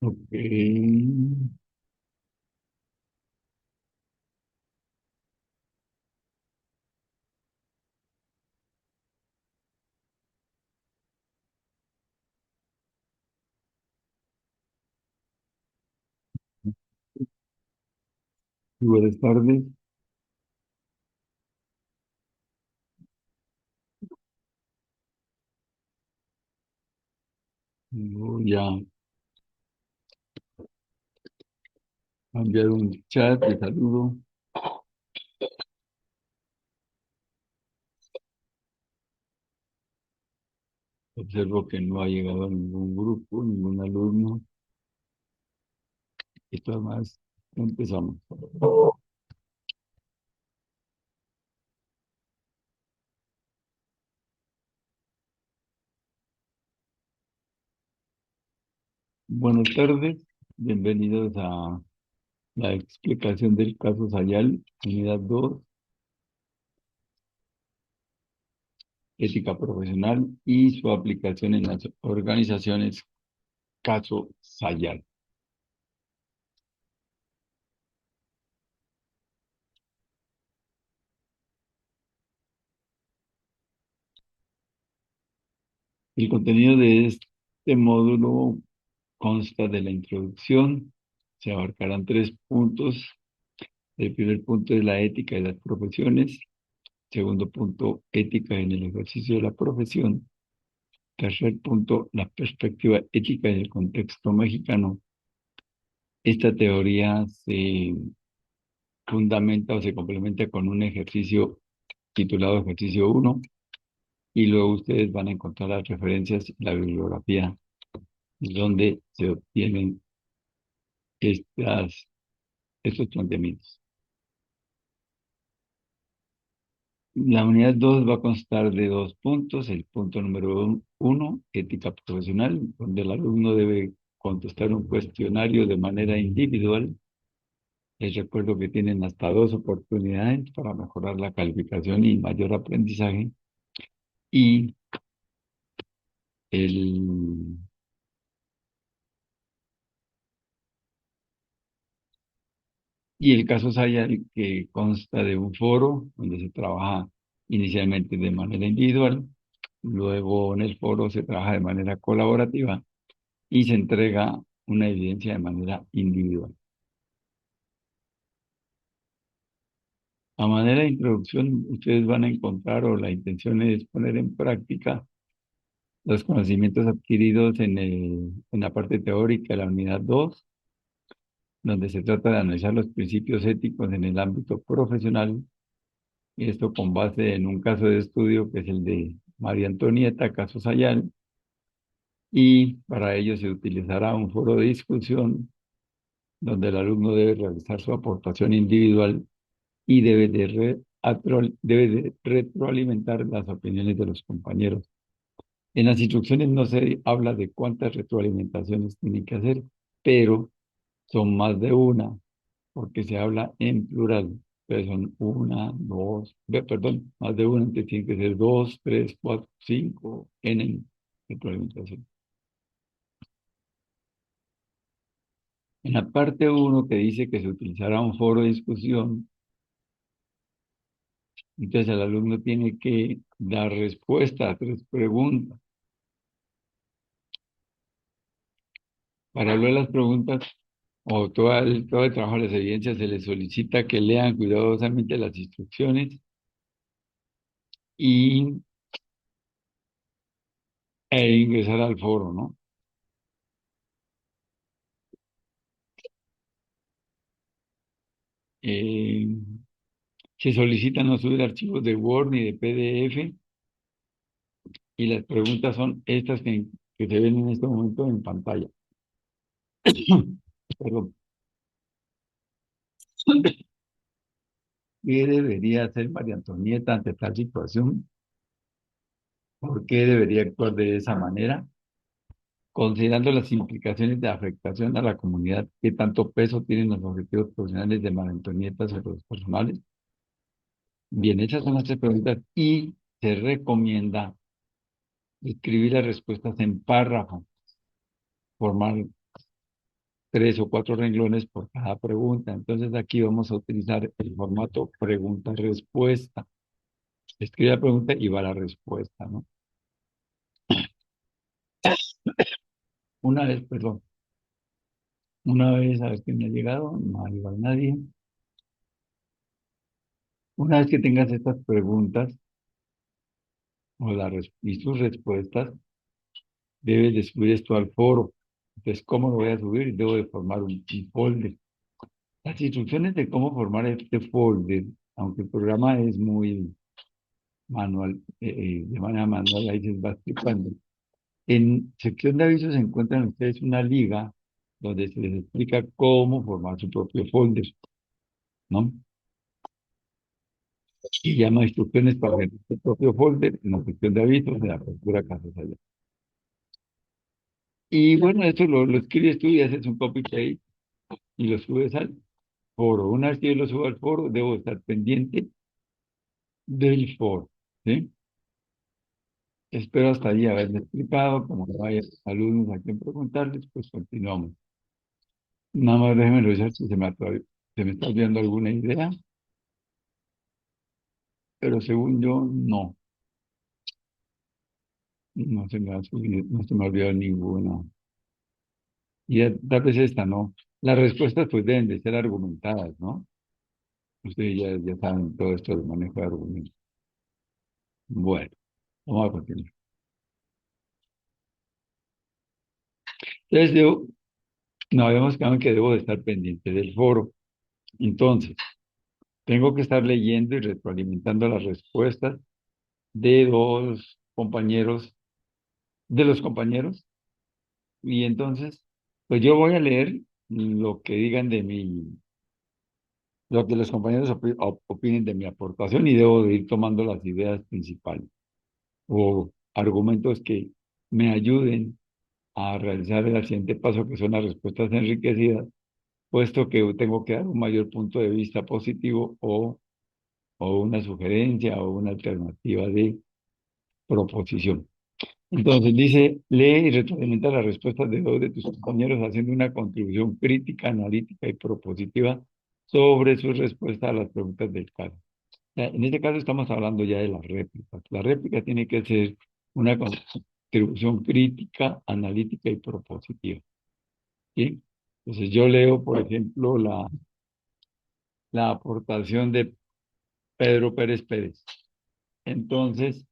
Ok. Buenas tardes. Voy a enviar un chat de saludo. Observo que no ha llegado ningún grupo, ningún alumno. Esto además, empezamos. Buenas tardes. Bienvenidos a la explicación del caso Sayal, unidad 2, ética profesional y su aplicación en las organizaciones, caso Sayal. El contenido de este módulo consta de la introducción. Se abarcarán 3 puntos. El primer punto es la ética de las profesiones. Segundo punto, ética en el ejercicio de la profesión. Tercer punto, la perspectiva ética en el contexto mexicano. Esta teoría se fundamenta o se complementa con un ejercicio titulado Ejercicio 1 y luego ustedes van a encontrar las referencias y la bibliografía donde se obtienen estos planteamientos. La unidad 2 va a constar de 2 puntos. El punto número 1, ética profesional, donde el alumno debe contestar un cuestionario de manera individual. Les recuerdo que tienen hasta 2 oportunidades para mejorar la calificación y mayor aprendizaje. Y el, y el caso Sayal, que consta de un foro donde se trabaja inicialmente de manera individual, luego en el foro se trabaja de manera colaborativa y se entrega una evidencia de manera individual. A manera de introducción, ustedes van a encontrar, o la intención es poner en práctica los conocimientos adquiridos en la parte teórica de la unidad 2, donde se trata de analizar los principios éticos en el ámbito profesional, y esto con base en un caso de estudio que es el de María Antonieta, caso Sayal, y para ello se utilizará un foro de discusión donde el alumno debe realizar su aportación individual y debe de retroalimentar las opiniones de los compañeros. En las instrucciones no se habla de cuántas retroalimentaciones tienen que hacer, pero son más de una, porque se habla en plural. Entonces son una, dos, perdón, más de una, entonces tiene que ser dos, tres, cuatro, cinco, n retroalimentación. En la parte uno que dice que se utilizará un foro de discusión, entonces el alumno tiene que dar respuesta a 3 preguntas. Para hablar de las preguntas o todo el trabajo de las evidencias se les solicita que lean cuidadosamente las instrucciones y, ingresar al foro, ¿no? Eh, Se solicita no subir archivos de Word ni de PDF y las preguntas son estas que se ven en este momento en pantalla. Perdón. ¿Qué debería hacer María Antonieta ante tal situación? ¿Por qué debería actuar de esa manera? Considerando las implicaciones de afectación a la comunidad, qué tanto peso tienen los objetivos profesionales de María Antonieta sobre los personales. Bien, esas son las tres preguntas y se recomienda escribir las respuestas en párrafo, formar 3 o 4 renglones por cada pregunta. Entonces aquí vamos a utilizar el formato pregunta-respuesta. Escribe la pregunta y va la respuesta, ¿no? Una vez, perdón, una vez, a ver quién me ha llegado, no ha llegado nadie. Una vez que tengas estas preguntas y sus respuestas, debes de subir esto al foro. Entonces, ¿cómo lo voy a subir? Debo de formar un folder. Las instrucciones de cómo formar este folder, aunque el programa es muy manual, de manera manual, ahí se va explicando. En sección de avisos encuentran ustedes una liga donde se les explica cómo formar su propio folder, ¿no? Y llama instrucciones para generar su propio folder en la sección de avisos de la apertura Casas Allá. Y bueno, esto lo escribes tú y haces un copy-paste y lo subes al foro. Una vez que yo lo subo al foro, debo estar pendiente del foro, ¿sí? Espero hasta allí haberme explicado, como no hay alumnos a quien preguntarles, pues continuamos. Nada más déjenme revisar si se me está olvidando alguna idea, pero según yo, no, no se me ha subido, no se me ha olvidado ninguna. Y tal vez esta, ¿no? Las respuestas pues deben de ser argumentadas, ¿no? Ustedes ya saben todo esto del manejo de argumentos. Bueno, vamos a continuar. Entonces, no habíamos quedado en que debo de estar pendiente del foro. Entonces, tengo que estar leyendo y retroalimentando las respuestas de de los compañeros, y entonces, pues yo voy a leer lo que digan de mí, lo que los compañeros opinen de mi aportación y debo de ir tomando las ideas principales o argumentos que me ayuden a realizar el siguiente paso, que son las respuestas enriquecidas, puesto que tengo que dar un mayor punto de vista positivo o una sugerencia o una alternativa de proposición. Entonces dice, lee y retroalimenta las respuestas de dos de tus compañeros haciendo una contribución crítica, analítica y propositiva sobre sus respuestas a las preguntas del caso. En este caso estamos hablando ya de las réplicas. La réplica tiene que ser una contribución crítica, analítica y propositiva, ¿sí? Entonces yo leo, por ejemplo, la aportación de Pedro Pérez Pérez. Entonces,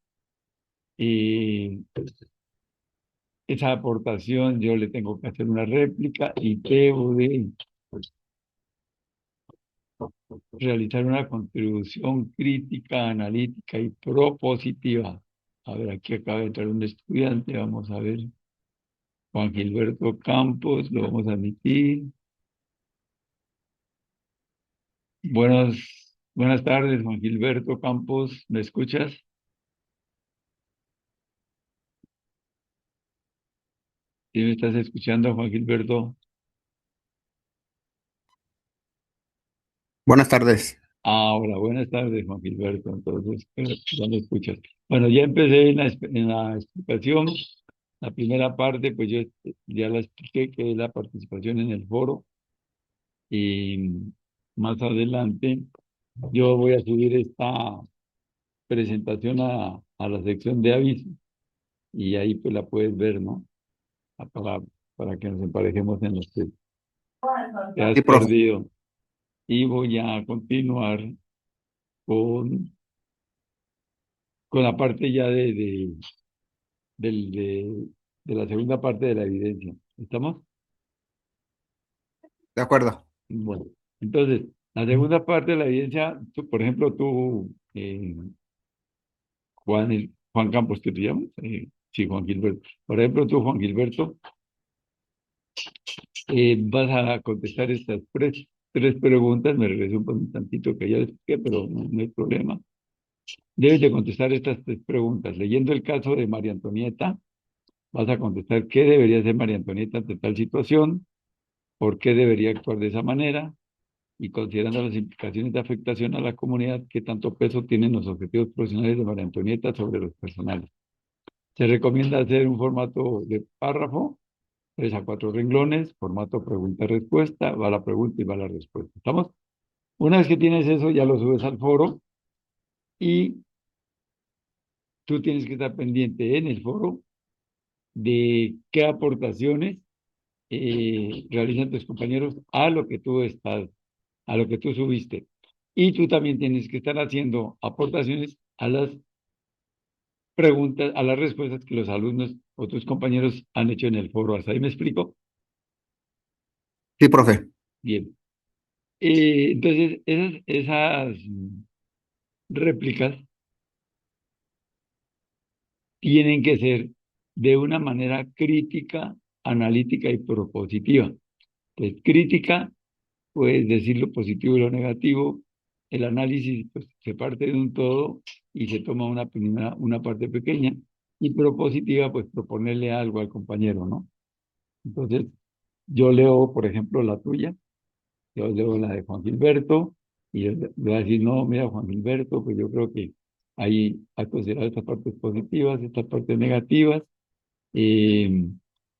y esa aportación yo le tengo que hacer una réplica y debo de realizar una contribución crítica, analítica y propositiva. A ver, aquí acaba de entrar un estudiante, vamos a ver. Juan Gilberto Campos, lo vamos a admitir. Buenas tardes, Juan Gilberto Campos, ¿me escuchas? ¿Sí me estás escuchando, Juan Gilberto? Buenas tardes. Hola, buenas tardes, Juan Gilberto. Entonces, ya me escuchas. Bueno, ya empecé en la explicación. La primera parte, pues yo ya la expliqué, que es la participación en el foro. Y más adelante yo voy a subir esta presentación a la sección de avisos y ahí pues la puedes ver, ¿no? Para, para que nos emparejemos en los que has Sí, profe. perdido. Y voy a continuar con, con la parte ya del- de, de la segunda parte de la evidencia. ¿Estamos? De acuerdo. Bueno, entonces, la segunda parte de la evidencia, por ejemplo, tú, Juan Campos, ¿qué te llamas? Sí, Juan Gilberto. Por ejemplo, tú, Juan Gilberto, vas a contestar estas tres preguntas. Me regreso un tantito que ya expliqué, pero no hay problema. Debes de contestar estas tres preguntas. Leyendo el caso de María Antonieta, vas a contestar qué debería hacer María Antonieta ante tal situación, por qué debería actuar de esa manera y considerando las implicaciones de afectación a la comunidad, qué tanto peso tienen los objetivos profesionales de María Antonieta sobre los personales. Se recomienda hacer un formato de párrafo, 3 a 4 renglones, formato pregunta-respuesta, va la pregunta y va la respuesta. ¿Estamos? Una vez que tienes eso, ya lo subes al foro y tú tienes que estar pendiente en el foro de qué aportaciones realizan tus compañeros a lo que tú estás, a lo que tú subiste. Y tú también tienes que estar haciendo aportaciones a las preguntas, a las respuestas que los alumnos o tus compañeros han hecho en el foro. ¿Hasta ahí me explico? Sí, profe. Bien. Entonces, esas réplicas tienen que ser de una manera crítica, analítica y propositiva. Entonces, crítica, puedes decir lo positivo y lo negativo. El análisis pues, se parte de un todo y se toma una parte pequeña. Y propositiva, pues proponerle algo al compañero, ¿no? Entonces, yo leo, por ejemplo, la tuya, yo leo la de Juan Gilberto, y yo le voy a decir, no, mira, Juan Gilberto, pues yo creo que ahí hay que considerar estas partes positivas, estas partes negativas. Eh,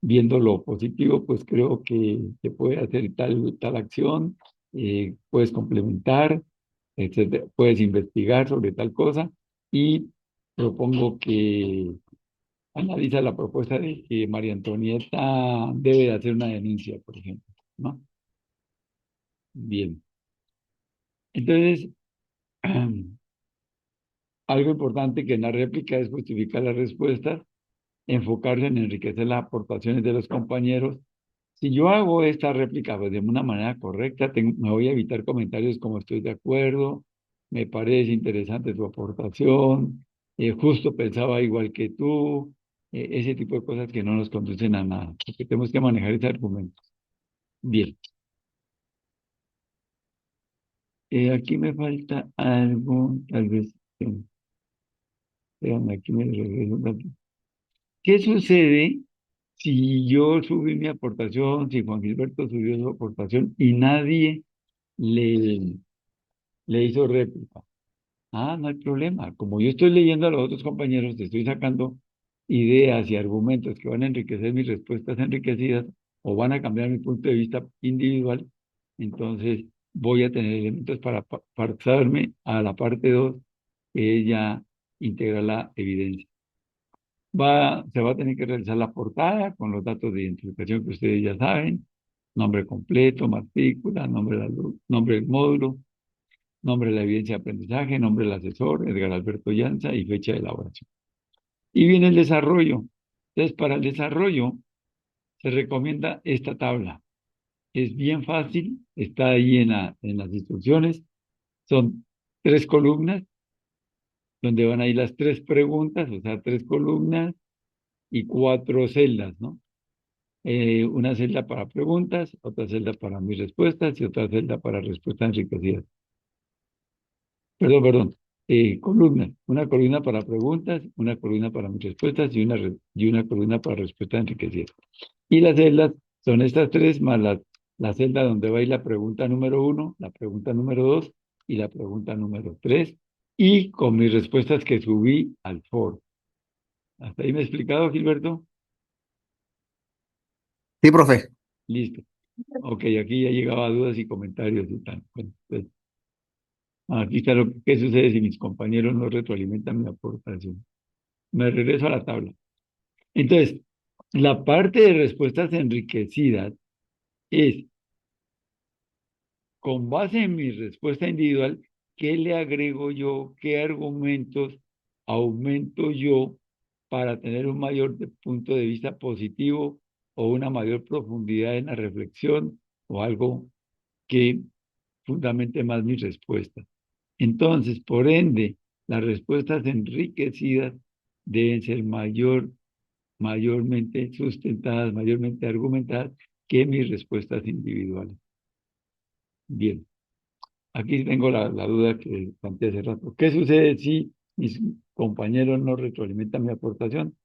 Viendo lo positivo, pues creo que se puede hacer tal acción, puedes complementar, etcétera, puedes investigar sobre tal cosa, y propongo que analiza la propuesta de que María Antonieta debe de hacer una denuncia, por ejemplo, ¿no? Bien. Entonces, algo importante que en la réplica es justificar las respuestas, enfocarse en enriquecer las aportaciones de los compañeros. Si yo hago esta réplica pues, de una manera correcta, me voy a evitar comentarios como estoy de acuerdo, me parece interesante tu aportación, justo pensaba igual que tú, ese tipo de cosas que no nos conducen a nada, porque tenemos que manejar ese argumento. Bien, aquí me falta algo, tal vez, espérame, aquí me regreso un ratito. ¿Qué sucede si yo subí mi aportación, si Juan Gilberto subió su aportación y nadie le, le hizo réplica? Ah, no hay problema. Como yo estoy leyendo a los otros compañeros, te estoy sacando ideas y argumentos que van a enriquecer mis respuestas enriquecidas o van a cambiar mi punto de vista individual, entonces voy a tener elementos para pasarme a la parte 2, que es ya integrar la evidencia. Se va a tener que realizar la portada con los datos de identificación que ustedes ya saben, nombre completo, matrícula, nombre del módulo, nombre de la evidencia de aprendizaje, nombre del asesor, Edgar Alberto Llanza y fecha de elaboración. Y viene el desarrollo. Entonces, para el desarrollo se recomienda esta tabla. Es bien fácil, está ahí en las instrucciones. Son 3 columnas donde van a ir las 3 preguntas, o sea, 3 columnas y 4 celdas, ¿no? Una celda para preguntas, otra celda para mis respuestas y otra celda para respuestas enriquecidas. Perdón. Columnas. Una columna para preguntas, una columna para mis respuestas y una columna para respuestas enriquecidas. Y las celdas son estas tres más la celda donde va a ir la pregunta número 1, la pregunta número 2 y la pregunta número 3. Y con mis respuestas que subí al foro. ¿Hasta ahí me he explicado, Gilberto? Sí, profe. Listo. Ok, aquí ya llegaba a dudas y comentarios y tal. Bueno, pues, aquí está lo que sucede si mis compañeros no retroalimentan mi aportación. Me regreso a la tabla. Entonces, la parte de respuestas enriquecidas es, con base en mi respuesta individual, ¿qué le agrego yo? ¿Qué argumentos aumento yo para tener un mayor punto de vista positivo o una mayor profundidad en la reflexión o algo que fundamente más mi respuesta? Entonces, por ende, las respuestas enriquecidas deben ser mayormente sustentadas, mayormente argumentadas que mis respuestas individuales. Bien, aquí tengo la duda que planteé hace rato. ¿Qué sucede si mis compañeros no retroalimentan mi aportación,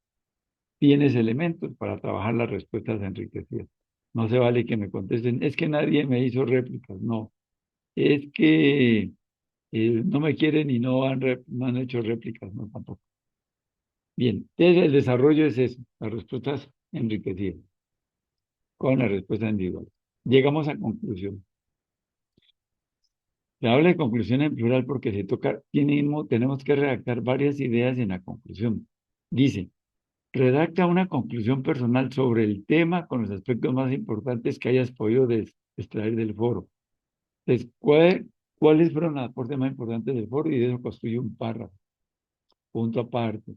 tienes elementos para trabajar las respuestas enriquecidas. No se vale que me contesten, es que nadie me hizo réplicas, no, es que no me quieren y no han hecho réplicas, no tampoco. Bien, entonces el desarrollo es eso, las respuestas enriquecidas con la respuesta individual. Llegamos a conclusión. Se habla de conclusión en plural porque tenemos que redactar varias ideas en la conclusión. Dice, redacta una conclusión personal sobre el tema con los aspectos más importantes que hayas podido extraer del foro. Entonces, ¿cuáles fueron los aportes más importantes del foro? Y de eso construye un párrafo, punto aparte.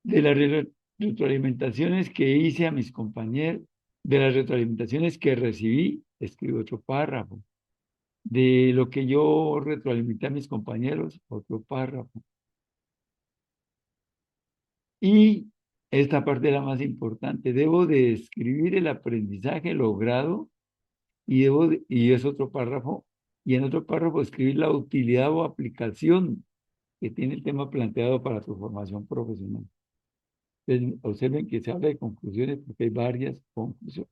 De las retroalimentaciones que hice a mis compañeros, de las retroalimentaciones que recibí, escribo otro párrafo. De lo que yo retroalimenté a mis compañeros, otro párrafo. Y esta parte es la más importante. Debo de describir el aprendizaje logrado y es otro párrafo. Y en otro párrafo escribir la utilidad o aplicación que tiene el tema planteado para tu formación profesional. Entonces, observen que se habla de conclusiones porque hay varias conclusiones.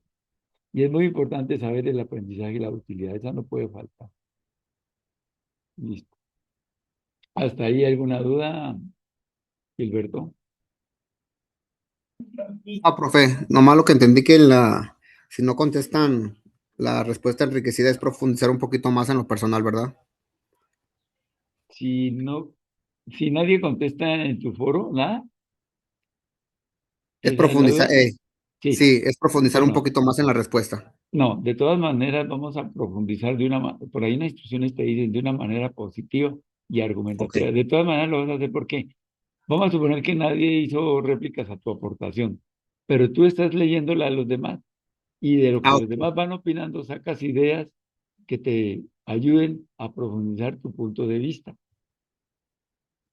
Y es muy importante saber el aprendizaje y la utilidad. Esa no puede faltar. Listo. ¿Hasta ahí alguna duda, Gilberto? Ah, profe, nomás lo que entendí que si no contestan, la respuesta enriquecida es profundizar un poquito más en lo personal, ¿verdad? Si no, si nadie contesta en tu foro, nada, Es esa es la profundizar, duda. Sí, sí, es profundizar un bueno, poquito más en la respuesta. no, de todas maneras vamos a profundizar por ahí en las instrucciones te dicen de una manera positiva y Ok. argumentativa. De todas maneras lo vas a hacer porque vamos a suponer que nadie hizo réplicas a tu aportación, pero tú estás leyéndola a los demás y de lo que Ah, los ok. demás van opinando sacas ideas que te ayuden a profundizar tu punto de vista.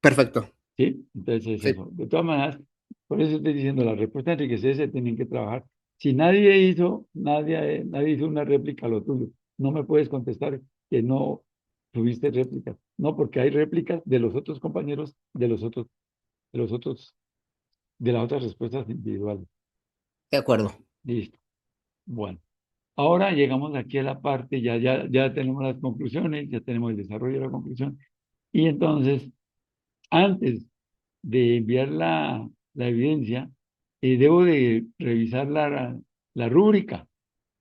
Perfecto. ¿Sí? Entonces es Sí. eso. De todas maneras, por eso estoy diciendo, las respuestas enriquecidas se tienen que trabajar. Si nadie hizo una réplica a lo tuyo, no me puedes contestar que no tuviste réplicas. No, porque hay réplicas de los otros compañeros, de los otros, de las otras respuestas individuales. De acuerdo. Listo. Bueno, ahora llegamos aquí a la parte, ya tenemos las conclusiones, ya tenemos el desarrollo de la conclusión. Y entonces, antes de enviar la evidencia, debo de revisar la rúbrica.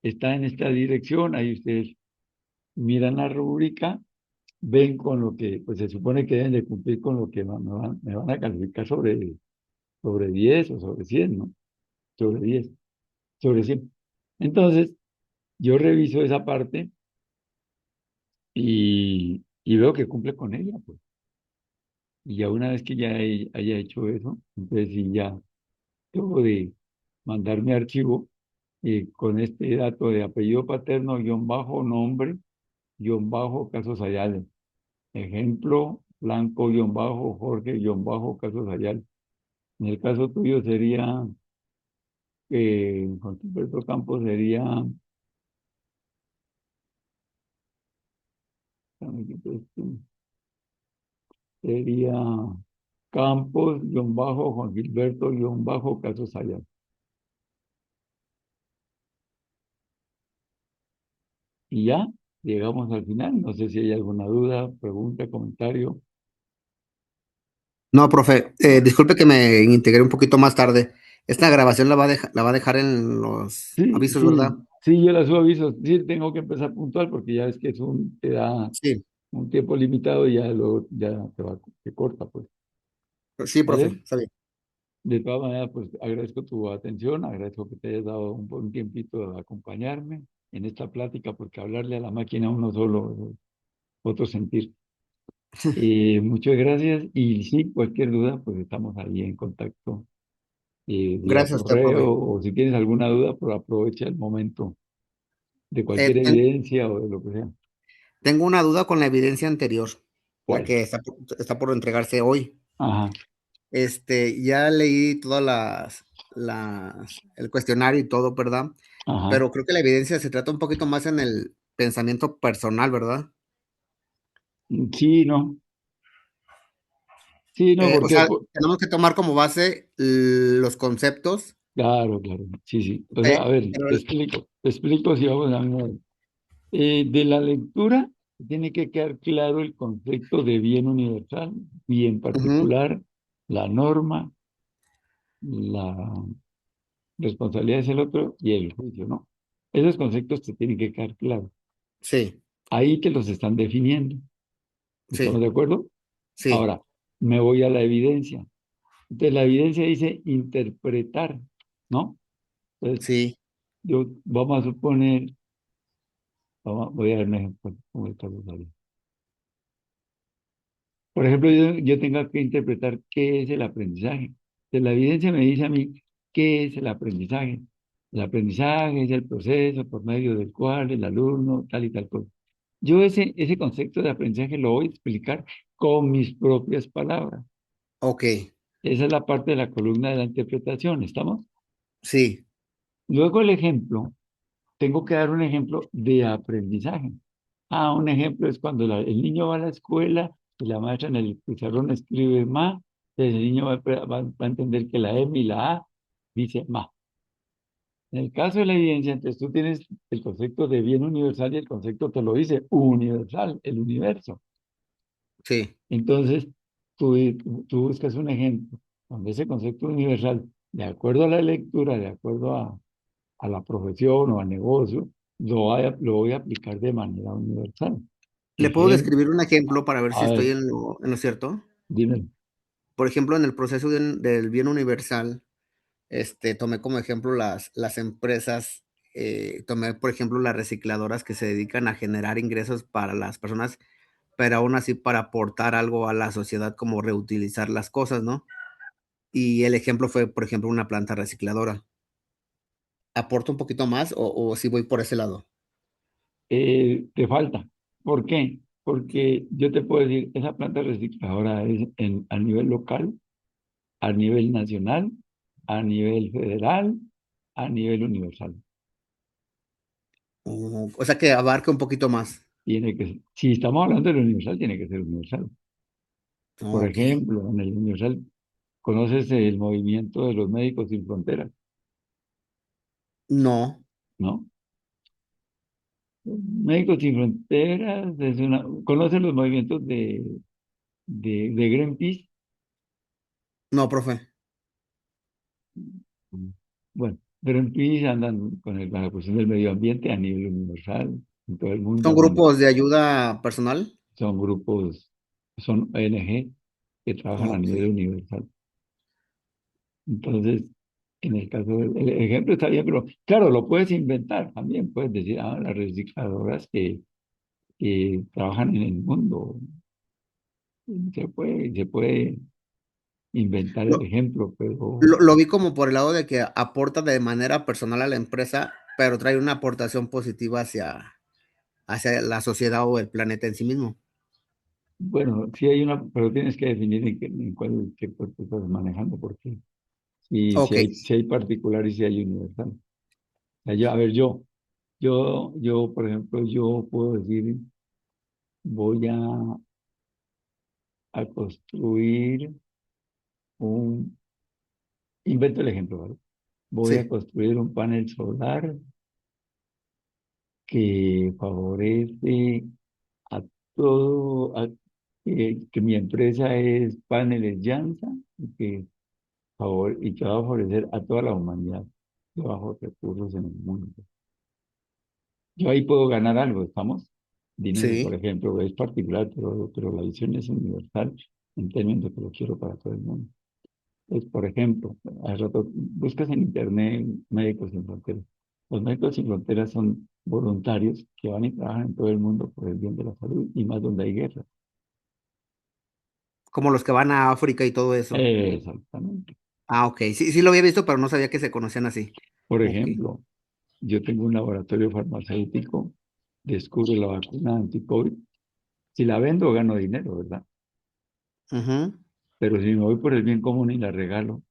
Está en esta dirección, ahí ustedes miran la rúbrica, ven con lo que, pues se supone que deben de cumplir con lo que me van a calificar sobre 10 o sobre 100, ¿no? Sobre 10 sobre 100. Entonces, yo reviso esa parte y veo que cumple con ella, pues. Y ya una vez que haya hecho eso, entonces sí ya debo de mandar mi archivo con este dato de apellido paterno, guión bajo, nombre, guión bajo, casos Ayala. Ejemplo, Blanco, guión bajo, Jorge, guión bajo, casos Ayala. En el caso tuyo sería, Juan Gilberto Campos sería Campos, guión bajo, Juan Gilberto, guión bajo, casos Ayala. Y ya, llegamos al final. No sé si hay alguna duda, pregunta, comentario. No, profe, disculpe que me integré un poquito más tarde. Esta grabación la va a dejar en los Sí, avisos, ¿verdad? sí, yo la subo aviso. Sí, tengo que empezar puntual porque ya ves que te da Sí, un tiempo limitado y ya luego ya te corta, pues. sí, profe, ¿Vale? está bien. De todas maneras, pues agradezco tu atención, agradezco que te hayas dado un tiempito de acompañarme en esta plática, porque hablarle a la máquina uno solo, otro sentir. Muchas gracias y sí, cualquier duda, pues estamos ahí en contacto vía Gracias a usted, profe. correo o si tienes alguna duda, pues aprovecha el momento de Eh, cualquier ten- evidencia o de lo que sea. Tengo una duda con la evidencia anterior, la ¿Cuál? que está por entregarse hoy. Ajá, Ya leí todas el cuestionario y todo, ¿verdad? ajá. Pero creo que la evidencia se trata un poquito más en el pensamiento personal, ¿verdad? Sí, no. Sí, no, O porque, sea, tenemos que tomar como base los conceptos, claro, claro, sí, sí. O sea, a pe ver, pero te explico si vamos a ver. De la lectura tiene que quedar claro el concepto de bien universal, bien ujú, particular, la norma, la responsabilidad es el otro y el juicio, ¿no? Esos conceptos te tienen que quedar claros. sí, Ahí te los están definiendo. ¿Estamos sí, de acuerdo? sí, Ahora, me voy a la evidencia. Entonces, la evidencia dice interpretar, ¿no? Entonces, sí, vamos a suponer, voy a dar un ejemplo, como el caso de por ejemplo, yo tengo que interpretar qué es el aprendizaje. Entonces, la evidencia me dice a mí qué es el aprendizaje. El aprendizaje es el proceso por medio del cual el alumno, tal y tal cosa. Yo ese concepto de aprendizaje lo voy a explicar con mis propias palabras. okey, Esa es la parte de la columna de la interpretación, ¿estamos? sí, Luego el ejemplo, tengo que dar un ejemplo de aprendizaje. Ah, un ejemplo es cuando el niño va a la escuela y la maestra en el pizarrón escribe ma, entonces el niño va a entender que la M y la A dice ma. En el caso de la evidencia, entonces tú tienes el concepto de bien universal y el concepto te lo dice universal, el universo. sí. Entonces, tú buscas un ejemplo donde ese concepto universal, de acuerdo a la lectura, de acuerdo a la profesión o al negocio, lo voy a aplicar de manera universal. ¿Le puedo Ejemplo, describir un ejemplo para ver si a estoy ver, en lo cierto? dime. Por ejemplo, en el proceso del bien universal, tomé como ejemplo las empresas, tomé, por ejemplo, las recicladoras que se dedican a generar ingresos para las personas, pero aún así para aportar algo a la sociedad, como reutilizar las cosas, ¿no? Y el ejemplo fue, por ejemplo, una planta recicladora. ¿Aporta un poquito más o sí voy por ese lado? Te falta. ¿Por qué? Porque yo te puedo decir, esa planta recicladora es a nivel local, a nivel nacional, a nivel federal, a nivel universal. O sea, que abarca un poquito más. Si estamos hablando del universal, tiene que ser universal. Por Okey. ejemplo, en el universal, conoces el movimiento de los médicos sin fronteras, No, ¿no? Médicos sin fronteras es una, ¿conoces los movimientos de Greenpeace? no, profe. Mm. Bueno, Greenpeace andan con la cuestión del medio ambiente a nivel universal, en todo el mundo ¿Son andan, grupos de ayuda personal? son grupos, son ONG que trabajan a Okey. nivel universal. Entonces, en el caso del el ejemplo está bien, pero claro, lo puedes inventar también, puedes decir, ah, las recicladoras que trabajan en el mundo, se puede inventar el Lo ejemplo, pero lo vi como por el lado de que aporta de manera personal a la empresa, pero trae una aportación positiva hacia la sociedad o el planeta en sí mismo. bueno, sí hay una, pero tienes que definir en cuál qué puerto estás manejando, porque Okey, si hay particular y si hay universal. O sea, a ver, por ejemplo, yo puedo decir, voy a construir invento el ejemplo, ¿vale? Voy a sí, construir un panel solar que favorece a todo, que mi empresa es Paneles Llanza y que va a favorecer a toda la humanidad de bajos recursos en el mundo. Yo ahí puedo ganar algo, ¿estamos? Dinero, por sí. ejemplo, es particular, pero la visión es universal en términos de que lo quiero para todo el mundo. Es, por ejemplo, hace rato buscas en internet Médicos Sin Fronteras. Los Médicos Sin Fronteras son voluntarios que van y trabajan en todo el mundo por el bien de la salud y más donde hay guerra. Como los que van a África y todo eso. Exactamente. Ah, okey. Sí, sí lo había visto, pero no sabía que se conocían así. Por Okey. ejemplo, yo tengo un laboratorio farmacéutico, descubro la vacuna anti-COVID. Si la vendo, gano dinero, ¿verdad? Ujú. Pero si me voy por el bien común y la regalo,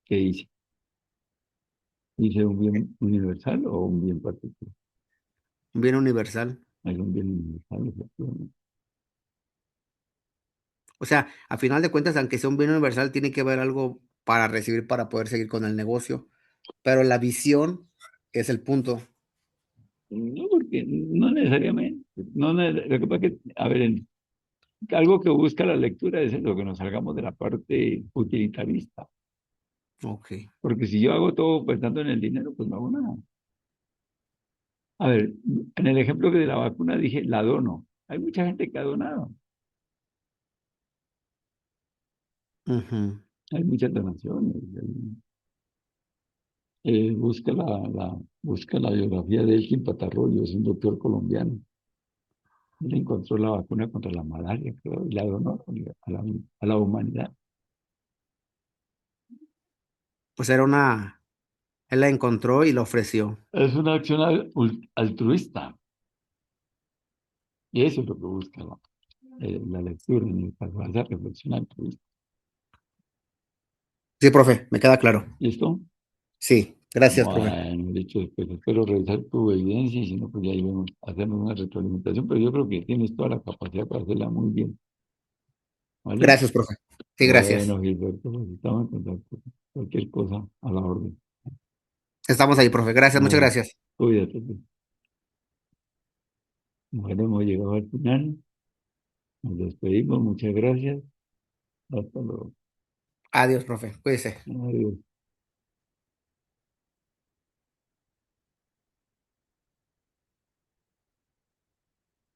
¿qué hice? ¿Hice un bien universal o un bien particular? Bien universal. Es un bien universal, efectivamente. O sea, a final de cuentas, aunque sea un bien universal, tiene que haber algo para recibir para poder seguir con el negocio, pero la visión es el punto. No, porque no necesariamente. No, lo que pasa es que, a ver, algo que busca la lectura es lo que nos salgamos de la parte utilitarista. Okey. Porque si yo hago todo pensando en el dinero, pues no hago nada. A ver, en el ejemplo que de la vacuna dije, la dono. Hay mucha gente que ha donado. Ujú. Hay muchas donaciones. Busca busca la biografía de Elkin Patarroyo, es un doctor colombiano. Él encontró la vacuna contra la malaria, creo, y la donó a la humanidad. Pues él la encontró y la ofreció. Es una acción altruista. Y eso es lo que busca la lectura en el caso, esa reflexión altruista. Sí, profe, me queda claro. ¿Listo? Sí, gracias, profe. Bueno, dicho después, espero revisar tu evidencia y si no, pues ya ahí vemos, hacemos una retroalimentación, pero yo creo que tienes toda la capacidad para hacerla muy bien, ¿vale? Gracias, profe. Sí, gracias. Bueno, Gilberto, pues estamos en contacto. Cualquier cosa a la orden. Estamos ahí, profe. Gracias, muchas Bueno, gracias. cuídate, pues. Bueno, hemos llegado al final. Nos despedimos. Muchas gracias. Hasta luego. Adiós, profe. Cuídese. Adiós.